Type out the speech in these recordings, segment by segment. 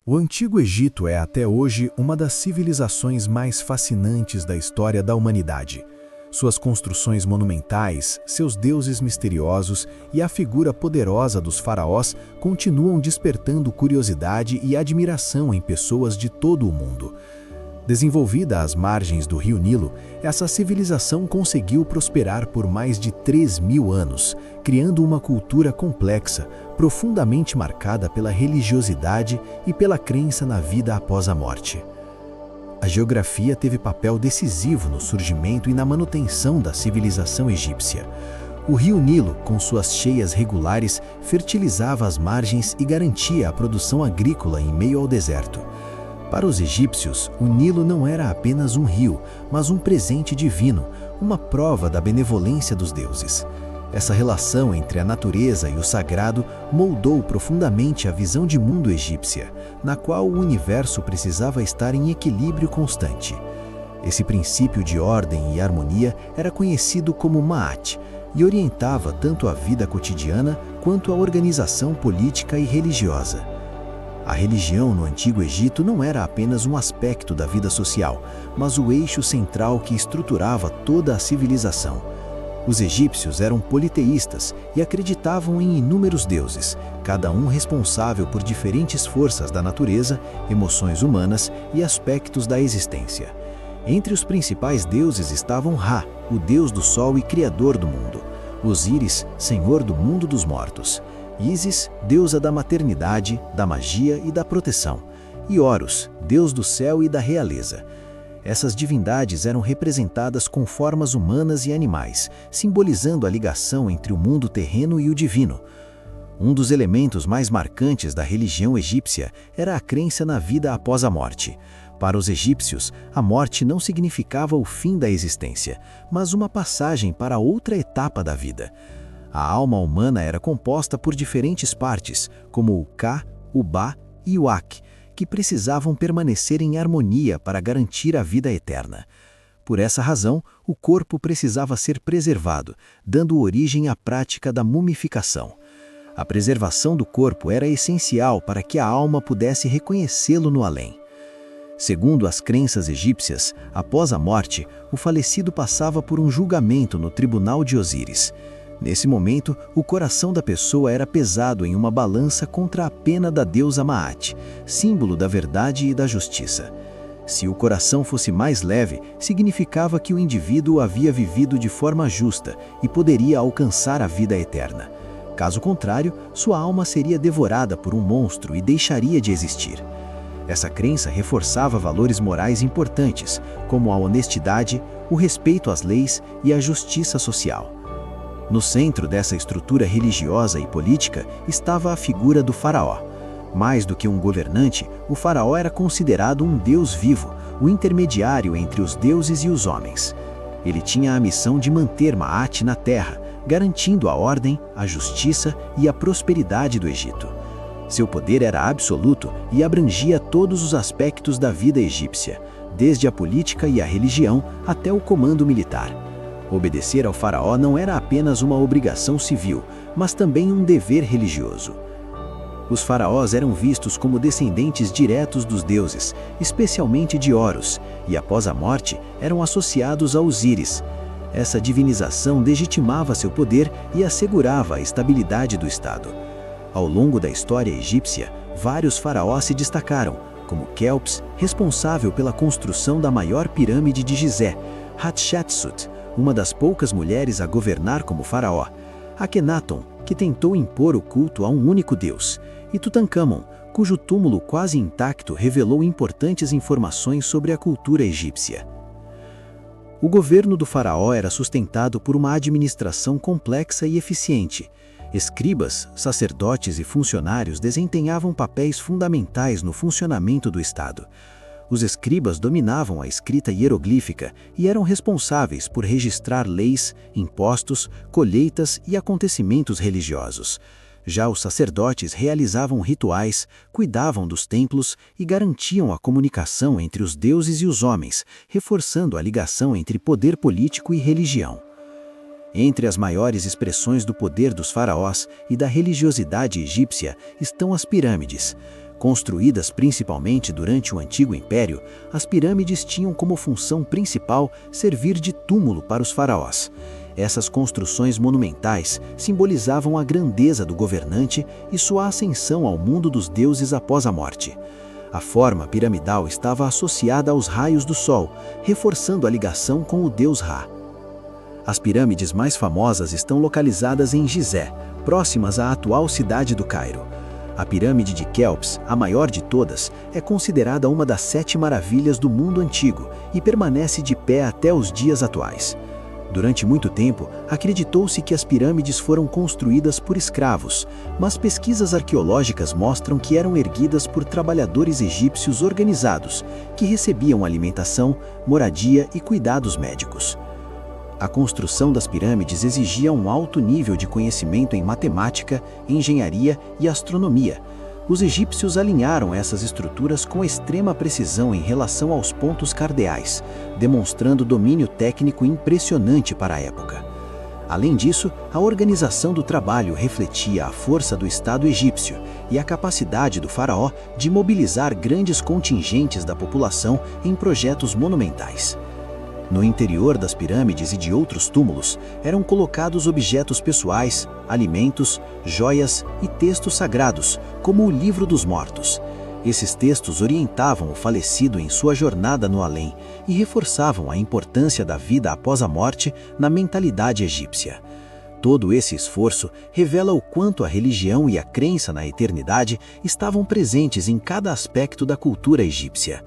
O Antigo Egito é até hoje uma das civilizações mais fascinantes da história da humanidade. Suas construções monumentais, seus deuses misteriosos e a figura poderosa dos faraós continuam despertando curiosidade e admiração em pessoas de todo o mundo. Desenvolvida às margens do rio Nilo, essa civilização conseguiu prosperar por mais de 3.000 anos, criando uma cultura complexa, profundamente marcada pela religiosidade e pela crença na vida após a morte. A geografia teve papel decisivo no surgimento e na manutenção da civilização egípcia. O rio Nilo, com suas cheias regulares, fertilizava as margens e garantia a produção agrícola em meio ao deserto. Para os egípcios, o Nilo não era apenas um rio, mas um presente divino, uma prova da benevolência dos deuses. Essa relação entre a natureza e o sagrado moldou profundamente a visão de mundo egípcia, na qual o universo precisava estar em equilíbrio constante. Esse princípio de ordem e harmonia era conhecido como Ma'at e orientava tanto a vida cotidiana quanto a organização política e religiosa. A religião no Antigo Egito não era apenas um aspecto da vida social, mas o eixo central que estruturava toda a civilização. Os egípcios eram politeístas e acreditavam em inúmeros deuses, cada um responsável por diferentes forças da natureza, emoções humanas e aspectos da existência. Entre os principais deuses estavam Ra, o deus do sol e criador do mundo; Osíris, senhor do mundo dos mortos; Ísis, deusa da maternidade, da magia e da proteção; e Horus, deus do céu e da realeza. Essas divindades eram representadas com formas humanas e animais, simbolizando a ligação entre o mundo terreno e o divino. Um dos elementos mais marcantes da religião egípcia era a crença na vida após a morte. Para os egípcios, a morte não significava o fim da existência, mas uma passagem para outra etapa da vida. A alma humana era composta por diferentes partes, como o Ka, o Ba e o Ak, que precisavam permanecer em harmonia para garantir a vida eterna. Por essa razão, o corpo precisava ser preservado, dando origem à prática da mumificação. A preservação do corpo era essencial para que a alma pudesse reconhecê-lo no além. Segundo as crenças egípcias, após a morte, o falecido passava por um julgamento no tribunal de Osíris. Nesse momento, o coração da pessoa era pesado em uma balança contra a pena da deusa Ma'at, símbolo da verdade e da justiça. Se o coração fosse mais leve, significava que o indivíduo havia vivido de forma justa e poderia alcançar a vida eterna. Caso contrário, sua alma seria devorada por um monstro e deixaria de existir. Essa crença reforçava valores morais importantes, como a honestidade, o respeito às leis e a justiça social. No centro dessa estrutura religiosa e política estava a figura do faraó. Mais do que um governante, o faraó era considerado um deus vivo, o intermediário entre os deuses e os homens. Ele tinha a missão de manter Ma'at na terra, garantindo a ordem, a justiça e a prosperidade do Egito. Seu poder era absoluto e abrangia todos os aspectos da vida egípcia, desde a política e a religião até o comando militar. Obedecer ao faraó não era apenas uma obrigação civil, mas também um dever religioso. Os faraós eram vistos como descendentes diretos dos deuses, especialmente de Horus, e após a morte eram associados a Osíris. Essa divinização legitimava seu poder e assegurava a estabilidade do Estado. Ao longo da história egípcia, vários faraós se destacaram, como Quéops, responsável pela construção da maior pirâmide de Gizé; Hatshepsut, uma das poucas mulheres a governar como faraó; Akenaton, que tentou impor o culto a um único deus; e Tutankhamon, cujo túmulo quase intacto revelou importantes informações sobre a cultura egípcia. O governo do faraó era sustentado por uma administração complexa e eficiente. Escribas, sacerdotes e funcionários desempenhavam papéis fundamentais no funcionamento do Estado. Os escribas dominavam a escrita hieroglífica e eram responsáveis por registrar leis, impostos, colheitas e acontecimentos religiosos. Já os sacerdotes realizavam rituais, cuidavam dos templos e garantiam a comunicação entre os deuses e os homens, reforçando a ligação entre poder político e religião. Entre as maiores expressões do poder dos faraós e da religiosidade egípcia estão as pirâmides. Construídas principalmente durante o Antigo Império, as pirâmides tinham como função principal servir de túmulo para os faraós. Essas construções monumentais simbolizavam a grandeza do governante e sua ascensão ao mundo dos deuses após a morte. A forma piramidal estava associada aos raios do sol, reforçando a ligação com o deus Ra. As pirâmides mais famosas estão localizadas em Gizé, próximas à atual cidade do Cairo. A pirâmide de Quéops, a maior de todas, é considerada uma das 7 maravilhas do mundo antigo e permanece de pé até os dias atuais. Durante muito tempo, acreditou-se que as pirâmides foram construídas por escravos, mas pesquisas arqueológicas mostram que eram erguidas por trabalhadores egípcios organizados, que recebiam alimentação, moradia e cuidados médicos. A construção das pirâmides exigia um alto nível de conhecimento em matemática, engenharia e astronomia. Os egípcios alinharam essas estruturas com extrema precisão em relação aos pontos cardeais, demonstrando domínio técnico impressionante para a época. Além disso, a organização do trabalho refletia a força do Estado egípcio e a capacidade do faraó de mobilizar grandes contingentes da população em projetos monumentais. No interior das pirâmides e de outros túmulos, eram colocados objetos pessoais, alimentos, joias e textos sagrados, como o Livro dos Mortos. Esses textos orientavam o falecido em sua jornada no além e reforçavam a importância da vida após a morte na mentalidade egípcia. Todo esse esforço revela o quanto a religião e a crença na eternidade estavam presentes em cada aspecto da cultura egípcia.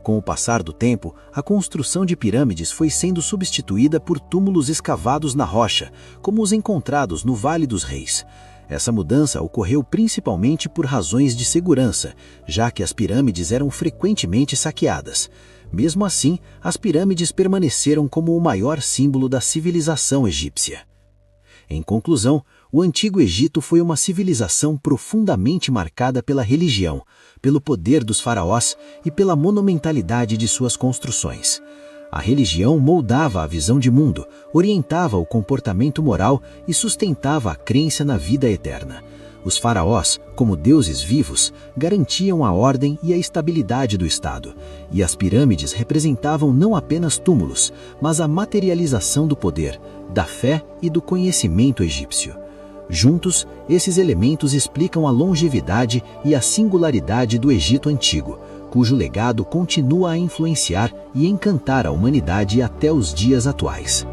Com o passar do tempo, a construção de pirâmides foi sendo substituída por túmulos escavados na rocha, como os encontrados no Vale dos Reis. Essa mudança ocorreu principalmente por razões de segurança, já que as pirâmides eram frequentemente saqueadas. Mesmo assim, as pirâmides permaneceram como o maior símbolo da civilização egípcia. Em conclusão, o Antigo Egito foi uma civilização profundamente marcada pela religião, pelo poder dos faraós e pela monumentalidade de suas construções. A religião moldava a visão de mundo, orientava o comportamento moral e sustentava a crença na vida eterna. Os faraós, como deuses vivos, garantiam a ordem e a estabilidade do Estado, e as pirâmides representavam não apenas túmulos, mas a materialização do poder, da fé e do conhecimento egípcio. Juntos, esses elementos explicam a longevidade e a singularidade do Egito Antigo, cujo legado continua a influenciar e encantar a humanidade até os dias atuais.